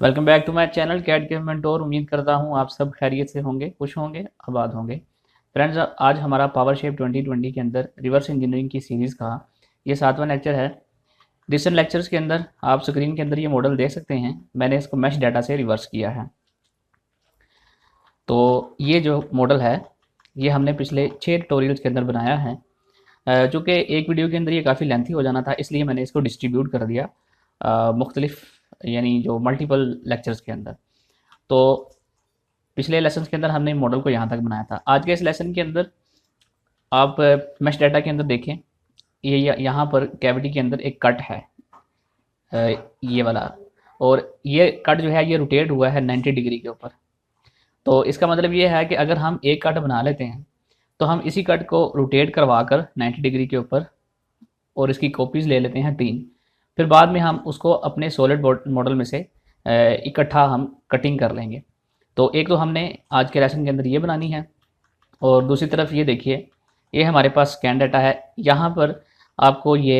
Welcome back to my channel cat game mentor. उम्मीद करता हूँ आप सब खैरियत से होंगे, खुश होंगे, आबाद होंगे। फ्रेंड्स, आज हमारा पावर शेप 2020 के अंदर रिवर्स इंजीनियरिंग की सीरीज़ का ये 7वां लेक्चर है। रिसेंट लेक्चर्स के अंदर आप स्क्रीन के अंदर ये मॉडल देख सकते हैं। मैंने इसको मैश डाटा से रिवर्स किया है। तो ये जो मॉडल है ये हमने पिछले 6 ट्यूटोरियल्स के अंदर बनाया है। चूँकि एक वीडियो के अंदर ये काफ़ी लेंथी हो जाना था, इसलिए मैंने इसको डिस्ट्रीब्यूट कर दिया मुख्तलिफ यानी जो मल्टीपल लेक्चर्स के अंदर। तो पिछले लेसन के अंदर हमने मॉडल को यहाँ तक बनाया था। आज के इस लेसन के अंदर आप मैश डाटा के अंदर देखें, ये यहाँ पर कैविटी के अंदर एक कट है, ये वाला। और ये कट जो है ये रोटेट हुआ है 90 डिग्री के ऊपर। तो इसका मतलब ये है कि अगर हम एक कट बना लेते हैं तो हम इसी कट को रोटेट करवा कर 90 डिग्री के ऊपर और इसकी कॉपीज़ ले लेते हैं 3। फिर बाद में हम उसको अपने सॉलिड मॉडल में से इकट्ठा हम कटिंग कर लेंगे। तो एक तो हमने आज के लेसन के अंदर ये बनानी है, और दूसरी तरफ ये देखिए, ये हमारे पास स्कैन डाटा है। यहाँ पर आपको ये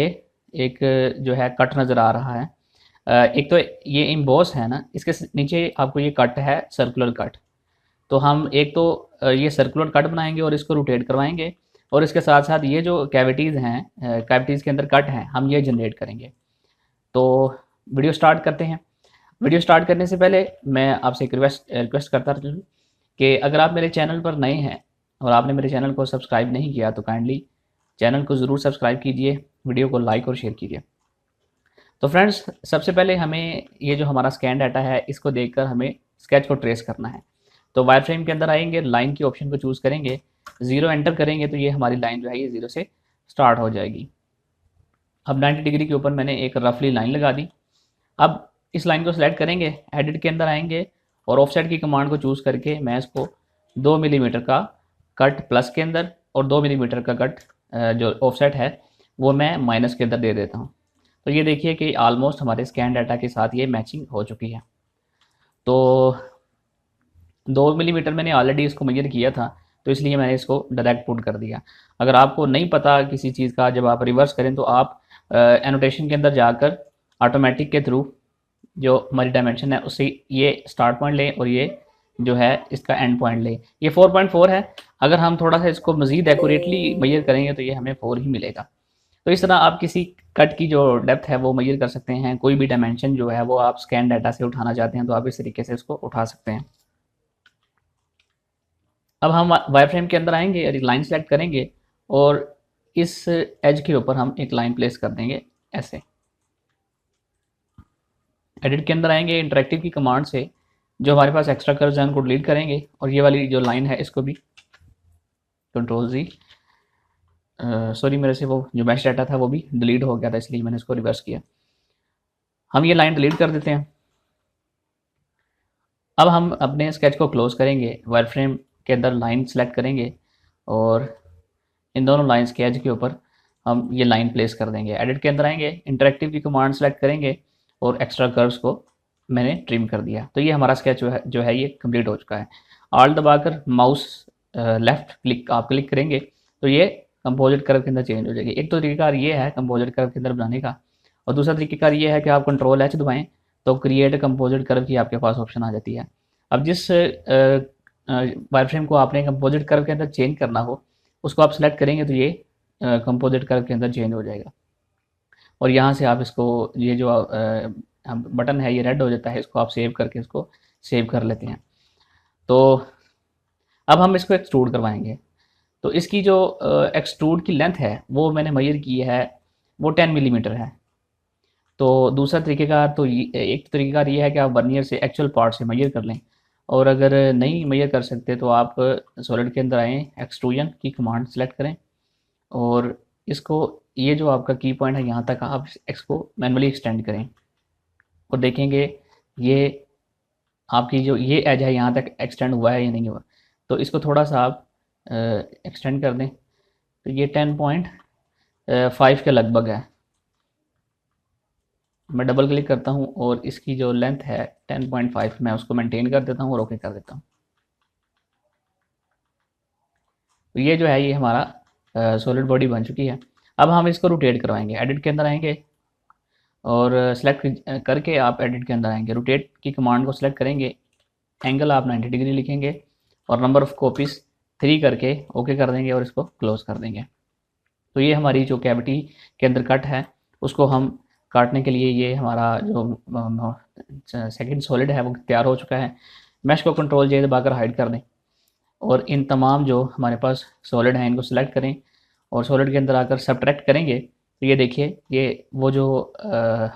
एक जो है कट नज़र आ रहा है। एक तो ये इम्बॉस है ना, इसके नीचे आपको ये कट है सर्कुलर कट। तो हम एक तो ये सर्कुलर कट बनाएंगे और इसको रोटेट करवाएंगे, और इसके साथ साथ ये जो कैविटीज़ हैं, कैविटीज़ के अंदर कट हैं, हम ये जनरेट करेंगे। तो वीडियो स्टार्ट करते हैं। वीडियो स्टार्ट करने से पहले मैं आपसे एक रिक्वेस्ट करता चलूँ कि अगर आप मेरे चैनल पर नए हैं और आपने मेरे चैनल को सब्सक्राइब नहीं किया तो काइंडली चैनल को ज़रूर सब्सक्राइब कीजिए, वीडियो को लाइक और शेयर कीजिए। तो फ्रेंड्स, सबसे पहले हमें ये जो हमारा स्कैन डाटा है इसको देखकर हमें स्केच को ट्रेस करना है। तो वायर फ्रेम के अंदर आएंगे, लाइन के ऑप्शन को चूज़ करेंगे, ज़ीरो एंटर करेंगे तो ये हमारी लाइन जो है ये ज़ीरो से स्टार्ट हो जाएगी। अब 90 डिग्री के ऊपर मैंने एक रफली लाइन लगा दी। अब इस लाइन को सिलेक्ट करेंगे, एडिट के अंदर आएंगे और ऑफसेट की कमांड को चूज़ करके मैं इसको 2 मिलीमीटर का कट प्लस के अंदर और 2 मिलीमीटर का कट जो ऑफसेट है वो मैं माइनस के अंदर दे देता हूँ। तो ये देखिए कि ऑलमोस्ट हमारे स्कैन डाटा के साथ ये मैचिंग हो चुकी है। तो 2 मिलीमीटर मैंने ऑलरेडी इसको मेजर किया था, तो इसलिए मैंने इसको डायरेक्ट पुट कर दिया। अगर आपको नहीं पता किसी चीज़ का, जब आप रिवर्स करें तो आप एनोटेशन के अंदर जाकर ऑटोमेटिक के थ्रू जो हमारी डायमेंशन है उससे ये स्टार्ट पॉइंट लें और ये जो है इसका एंड पॉइंट लें। ये 4.4 है। अगर हम थोड़ा सा इसको मज़ीद एक्यूरेटली मेजर करेंगे तो ये हमें 4 ही मिलेगा। तो इस तरह आप किसी कट की जो डेप्थ है वो मेजर कर सकते हैं। कोई भी डायमेंशन जो है वो आप स्कैन डाटा से उठाना चाहते हैं तो आप इस तरीके से इसको उठा सकते हैं। अब हम वायर फ्रेम के अंदर आएंगे और एक लाइन सेलेक्ट करेंगे और इस एज के ऊपर हम एक लाइन प्लेस कर देंगे ऐसे। एडिट के अंदर आएंगे, इंटरेक्टिव की कमांड से जो हमारे पास एक्स्ट्रा कर्व्स हैं उनको डिलीट करेंगे और ये वाली जो लाइन है इसको भी कंट्रोल जी, सॉरी मेरे से वो जो मैश डाटा था वो भी डिलीट हो गया था, इसलिए मैंने इसको रिवर्स किया। हम ये लाइन डिलीट कर देते हैं। अब हम अपने स्केच को क्लोज करेंगे, वायर फ्रेम के अंदर लाइन सेलेक्ट करेंगे और इन दोनों लाइन्स के एज के ऊपर हम ये लाइन प्लेस कर देंगे। एडिट के अंदर आएंगे, इंटरेक्टिव की कमांड सेलेक्ट करेंगे और एक्स्ट्रा कर्व्स को मैंने ट्रिम कर दिया। तो ये हमारा स्केच जो है ये कंप्लीट हो चुका है। ऑल्ट दबाकर माउस लेफ्ट क्लिक आप क्लिक करेंगे तो ये कंपोजिट कर्व के अंदर चेंज हो जाएगी। एक तो तरीका ये है कंपोजिट कर्व के अंदर बनाने का, और दूसरा तरीका ये है कि आप कंट्रोल एच दबाएं तो क्रिएट कंपोजिट कर्व की आपके पास ऑप्शन आ जाती है। अब जिस वायर फ्रेम को आपने कंपोजिट कर्व के अंदर चेंज करना हो उसको आप सेलेक्ट करेंगे तो ये कंपोजिट कर्व के अंदर चेंज हो जाएगा। और यहाँ से आप इसको ये जो बटन है ये रेड हो जाता है, इसको आप सेव करके इसको सेव कर लेते हैं। तो अब हम इसको एक्सट्रूड करवाएंगे। तो इसकी जो एक्सट्रूड की लेंथ है वो मैंने मेजर की है, वो 10 मिलीमीटर है। तो दूसरा तरीक़ेकार तो एक तरीक़ेकार ये है कि आप वर्नियर से एक्चुअल पार्ट से मेजर कर लें, और अगर नहीं मेजर कर सकते तो आप सॉलिड के अंदर आएँ, एक्सट्रूजन की कमांड सेलेक्ट करें और इसको ये जो आपका की पॉइंट है यहाँ तक आप इसको मैनुअली एक्सटेंड करें और देखेंगे ये आपकी जो ये एज है यहाँ तक एक्सटेंड हुआ है या नहीं हुआ। तो इसको थोड़ा सा आप एक्सटेंड कर दें तो ये 10.5 के लगभग है। मैं डबल क्लिक करता हूँ और इसकी जो लेंथ है 10.5 मैं उसको मेंटेन कर देता हूँ और ओके कर देता हूँ। तो ये जो है ये हमारा सॉलिड बॉडी बन चुकी है। अब हम इसको रोटेट करवाएंगे, एडिट के अंदर आएंगे, और सेलेक्ट करके आप एडिट के अंदर आएंगे, रोटेट की कमांड को सिलेक्ट करेंगे, एंगल आप 90 डिग्री लिखेंगे और नंबर ऑफ़ कॉपीज़ 3 करके ओके कर देंगे और इसको क्लोज़ कर देंगे। तो ये हमारी जो कैविटी के अंदर कट है उसको हम काटने के लिए, ये हमारा जो सेकंड सॉलिड है वो तैयार हो चुका है। मैश को कंट्रोल जे दबाकर हाइड कर दें और इन तमाम जो हमारे पास सॉलिड हैं इनको सेलेक्ट करें और सॉलिड के अंदर आकर सब्ट्रैक्ट करेंगे तो ये देखिए ये वो जो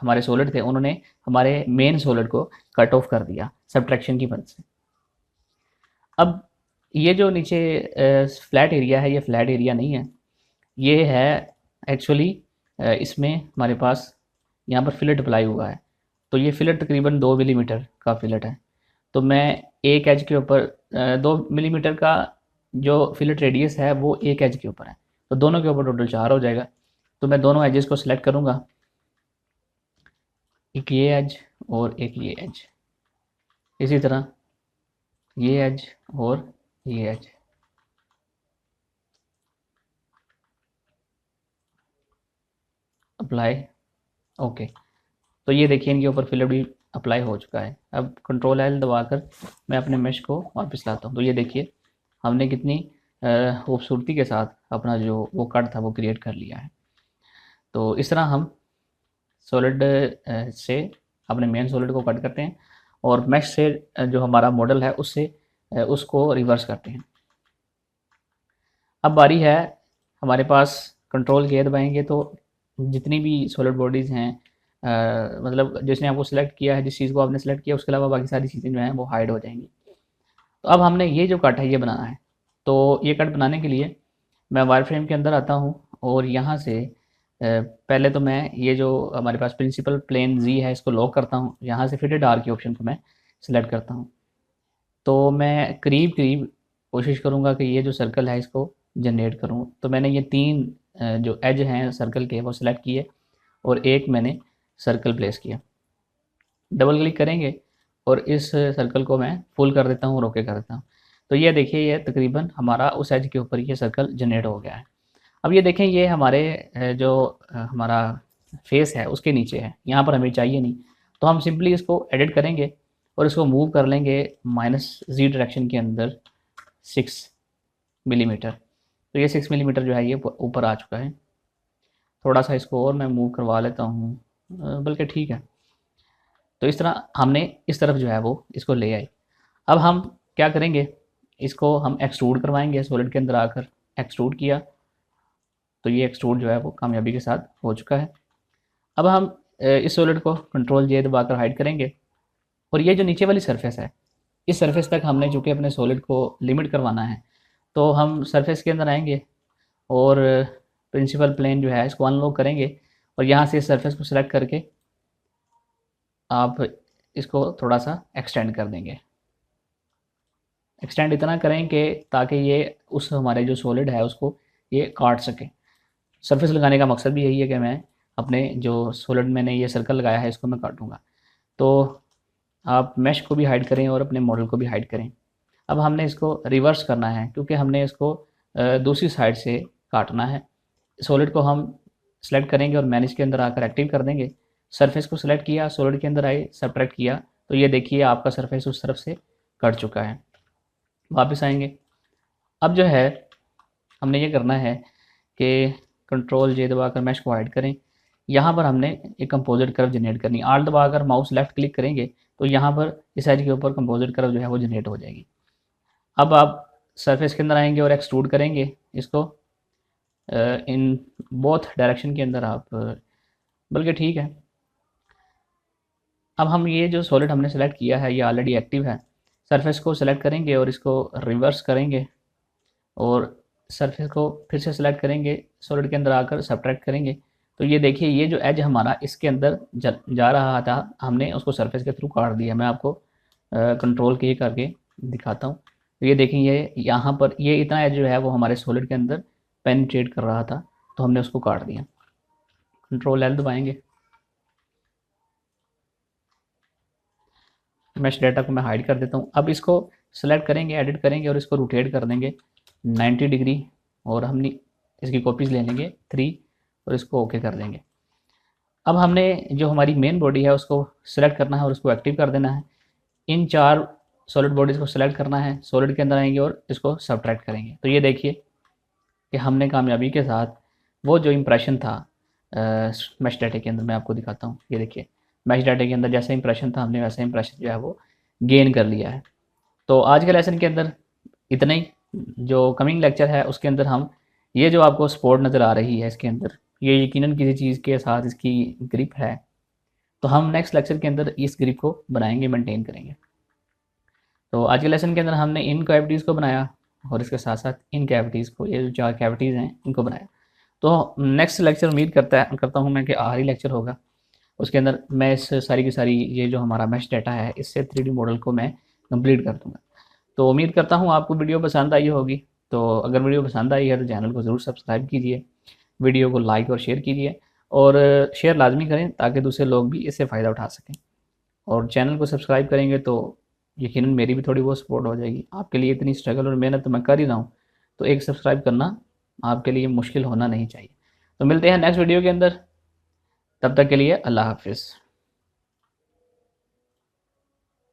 हमारे सॉलिड थे उन्होंने हमारे मेन सॉलिड को कट ऑफ कर दिया सब्ट्रैक्शन की मदद से। अब ये जो नीचे फ्लैट एरिया है ये फ्लैट एरिया नहीं है, ये है एक्चुअली इसमें हमारे पास यहाँ पर फिलेट अप्लाई हुआ है। तो ये फिलेट तकरीबन 2 मिलीमीटर का फिलेट है। तो मैं एक एज के ऊपर 2 मिलीमीटर का जो फिलेट रेडियस है वो एक एज के ऊपर है, तो दोनों के ऊपर टोटल 4 हो जाएगा। तो मैं दोनों एजेस को सिलेक्ट करूँगा, एक ये एज और एक ये एज, इसी तरह ये एज और ये एज। Apply, okay. तो ये देखिए इनके ऊपर फिलर भी अप्लाई हो चुका है। अब कंट्रोल एल दबाकर मैं अपने मेश को वापस लाता हूँ। तो ये देखिए हमने कितनी खूबसूरती के साथ अपना जो वो कट था वो क्रिएट कर लिया है। तो इस तरह हम सॉलिड से अपने मेन सॉलिड को कट करते हैं और मेश से जो हमारा मॉडल है उससे उसको रिवर्स करते हैं। अब बारी है हमारे पास कंट्रोल के दबाएंगे तो जितनी भी सॉलिड बॉडीज़ हैं मतलब जिसने आपको सिलेक्ट किया है, जिस चीज़ को आपने सेलेक्ट किया उसके अलावा बाकी सारी चीज़ें जो हैं वो हाइड हो जाएंगी। तो अब हमने ये जो कट है ये बनाना है। तो ये कट बनाने के लिए मैं वायर फ्रेम के अंदर आता हूँ और यहाँ से पहले तो मैं ये जो हमारे पास प्रिंसिपल प्लेन जी है इसको लॉक करता हूँ। यहाँ से फिटेड आर के ऑप्शन को मैं सिलेक्ट करता हूँ। तो मैं करीब करीब कोशिश करूँगा कि ये जो सर्कल है इसको जनरेट करूँ। तो मैंने ये 3 जो एज हैं सर्कल के वो सिलेक्ट किए और एक मैंने सर्कल प्लेस किया। डबल क्लिक करेंगे और इस सर्कल को मैं फुल कर देता हूँ और ओके कर देता हूँ। तो ये देखिए ये तकरीबन हमारा उस एज के ऊपर ये सर्कल जनरेट हो गया है। अब ये देखें ये हमारे जो हमारा फेस है उसके नीचे है, यहाँ पर हमें चाहिए नहीं। तो हम सिंपली इसको एडिट करेंगे और इसको मूव कर लेंगे -z डायरेक्शन के अंदर 6 मिलीमीटर। तो ये 6 मिलीमीटर जो है ये ऊपर आ चुका है। थोड़ा सा इसको और मैं मूव करवा लेता हूँ, बल्कि ठीक है। तो इस तरह हमने इस तरफ जो है वो इसको ले आए। अब हम क्या करेंगे, इसको हम एक्सट्रूड करवाएंगे। सॉलिड के अंदर आकर एक्सट्रूड किया तो ये एक्सट्रूड जो है वो कामयाबी के साथ हो चुका है। अब हम इस सॉलिड को कंट्रोल जे दबाकर हाइड करेंगे और ये जो नीचे वाली सरफेस है इस सरफेस तक हमने चूँकि अपने सॉलिड को लिमिट करवाना है तो हम सरफेस के अंदर आएंगे और प्रिंसिपल प्लेन जो है इसको अनलॉक करेंगे और यहाँ से इस सरफेस को सिलेक्ट करके आप इसको थोड़ा सा एक्सटेंड कर देंगे। एक्सटेंड इतना करें कि ताकि ये उस हमारे जो सॉलिड है उसको ये काट सके। सरफेस लगाने का मकसद भी यही है कि मैं अपने जो सॉलिड मैंने ये सर्कल लगाया है इसको मैं काटूँगा। तो आप मैश को भी हाइड करें और अपने मॉडल को भी हाइड करें। अब हमने इसको रिवर्स करना है क्योंकि हमने इसको दूसरी साइड से काटना है। सॉलिड को हम सेलेक्ट करेंगे और मैनेज के अंदर आकर एक्टिव कर देंगे। सरफेस को सिलेक्ट किया, सॉलिड के अंदर आए, सब्ट्रैक्ट किया तो ये देखिए आपका सरफेस उस तरफ से कट चुका है। वापस आएंगे। अब जो है हमने ये करना है कि कंट्रोल जे दबाकर मैश को हाइड करें। यहाँ पर हमने एक कंपोजिट कर्व जनरेट करनी है। आल्ट दबाकर माउस लेफ्ट क्लिक करेंगे तो यहाँ पर इस एज के ऊपर कंपोजिट कर्व जो है वो जनरेट हो जाएगी। अब आप सरफेस के अंदर आएंगे और एक्सट्रूड करेंगे इसको इन बोथ डायरेक्शन के अंदर आप, बल्कि ठीक है। अब हम ये जो सॉलिड हमने सेलेक्ट किया है ये ऑलरेडी एक्टिव है। सरफेस को सेलेक्ट करेंगे और इसको रिवर्स करेंगे और सरफेस को फिर से सेलेक्ट करेंगे, सॉलिड के अंदर आकर सब्ट्रैक्ट करेंगे तो ये देखिए ये जो एज हमारा इसके अंदर जा रहा था हमने उसको सरफेस के थ्रू काट दिया। मैं आपको कंट्रोल के करके दिखाता हूँ। तो ये देखें ये यहाँ पर ये इतना एज जो है वो हमारे सॉलिड के अंदर पेनिट्रेट कर रहा था तो हमने उसको काट दिया। कंट्रोल एल दबाएंगे। मैश डाटा को मैं हाइड कर देता हूँ। अब इसको सेलेक्ट करेंगे, एडिट करेंगे और इसको रोटेट कर देंगे 90 डिग्री और हमने इसकी कॉपीज़ ले लेंगे 3 और इसको ओके कर देंगे। अब हमने जो हमारी मेन बॉडी है उसको सिलेक्ट करना है और उसको एक्टिव कर देना है। इन 4 सॉलिड बॉडीज़ को सिलेक्ट करना है, सॉलिड के अंदर आएंगे और इसको सब्ट्रैक्ट करेंगे। तो ये देखिए कि हमने कामयाबी के साथ वो जो इम्प्रेशन था मैश डाटा के अंदर, मैं आपको दिखाता हूँ। ये देखिए मैश डाटा के अंदर जैसा इंप्रेशन था, हमने वैसा इंप्रेशन जो है वो गेन कर लिया है। तो आज के लेसन के अंदर इतना ही। जो कमिंग लेक्चर है उसके अंदर हम ये जो आपको स्पोर्ट नज़र आ रही है इसके अंदर, ये यकीनन किसी चीज़ के साथ इसकी ग्रिप है। तो हम नेक्स्ट लेक्चर के अंदर इस ग्रिप को बनाएंगे, मेंटेन करेंगे। तो आज के लेसन के अंदर हमने इन कैविटीज़ को बनाया और इसके साथ साथ इन कैविटीज़ को, ये जो 4 कैविटीज़ हैं इनको बनाया। तो नेक्स्ट लेक्चर उम्मीद करता हूँ मैं कि आखिरी लेक्चर होगा, उसके अंदर मैं इस सारी की सारी ये जो हमारा मैश डाटा है इससे 3D मॉडल को मैं कंप्लीट कर दूँगा। तो उम्मीद करता हूँ आपको वीडियो पसंद आई होगी। तो अगर वीडियो पसंद आई है तो चैनल को ज़रूर सब्सक्राइब कीजिए, वीडियो को लाइक और शेयर कीजिए और शेयर लाजमी करें ताकि दूसरे लोग भी इससे फ़ायदा उठा सकें। और चैनल को सब्सक्राइब करेंगे तो यकीनन मेरी भी थोड़ी बहुत सपोर्ट हो जाएगी। आपके लिए इतनी स्ट्रगल और मेहनत तो मैं कर ही रहा हूँ, तो एक सब्सक्राइब करना आपके लिए मुश्किल होना नहीं चाहिए। तो मिलते हैं नेक्स्ट वीडियो के अंदर, तब तक के लिए अल्लाह हाफिज़।